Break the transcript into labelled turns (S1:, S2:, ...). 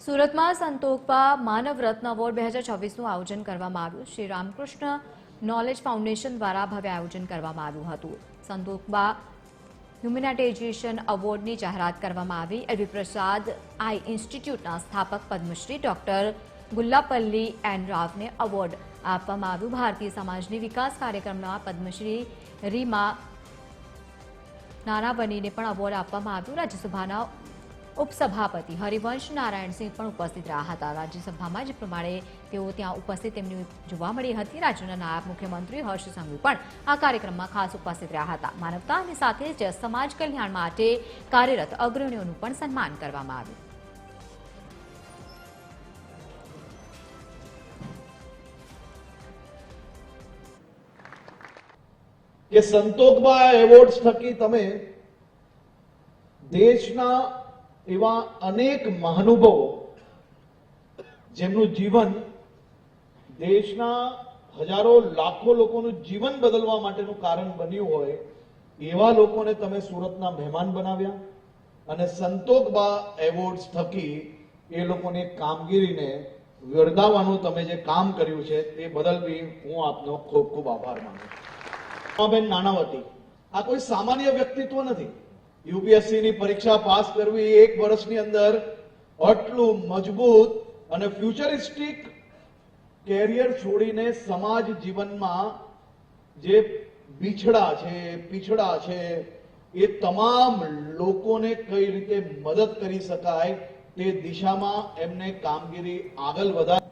S1: સુરતમાં સંતોકબા માનવ રત્ન એવોર્ડ 2026નું આયોજન કરવામાં આવ્યું। શ્રી રામકૃષ્ણ નોલેજ ફાઉન્ડેશન દ્વારા ભવ્ય આયોજન કરવામાં આવ્યું હતું। સંતોકબા હ્યુમેનિટાઇઝેશન એવોર્ડની જાહેરાત કરવામાં આવી। એલવી પ્રસાદ આઈ ઇન્સ્ટિટ્યૂટના સ્થાપક પદ્મશ્રી ડોક્ટર ગુલ્લાપલ્લી એન રાવને એવોર્ડ આપવામાં આવ્યું। ભારતીય સમાજની વિકાસ કાર્યક્રમમાં પદ્મશ્રી રીમા નાનાવનીને પણ એવોર્ડ આપવામાં આવ્યો। રાજ્યસભાના ઉપસભાપતિ હરિવંશ નારાયણસિંહ પણ ઉપસ્થિત રહ્યા હતા। રાજ્યસભામાં જે પ્રમાણે તેઓ ત્યાં ઉપસ્થિત તેમની જોવા મળી હતી। રાજ્યના નાયબ મુખ્યમંત્રી હર્ષ સંઘવી પણ આ કાર્યક્રમમાં ખાસ ઉપસ્થિત રહ્યા હતા। માનવતા અને સાથે જ સમાજ કલ્યાણ માટે કાર્યરત અગ્રણીઓનું પણ સન્માન કરવામાં આવ્યું।
S2: કે સંતોકબા એવોર્ડ્સ થકી તમે દેશના એવા અનેક મહાનુભાવો જેમનું જીવન દેશના હજારો લાખો લોકોનું જીવન બદલવા માટેનું કારણ બન્યું હોય એવા લોકોને તમે સુરતના મહેમાન બનાવ્યા અને સંતોકબા એવોર્ડ્સ થકી એ લોકોની કામગીરીને વધારવાનું તમે જે કામ કર્યું છે તે બદલ બી હું આપનો ખૂબ ખૂબ આભાર માનું છું। બેન નાણાવટી આ કોઈ સામાન્ય વ્યક્તિત્વ નથી। યુપીએસસી ની પરીક્ષા પાસ કરવી એક વર્ષની અંદર આટલું મજબૂત અને ફ્યુચરિસ્ટિક કેરિયર છોડીને સમાજ જીવનમાં જે પીછડા છે એ તમામ લોકોને કઈ રીતે મદદ કરી શકાય તે દિશામાં એમને કામગીરી આગળ વધારી।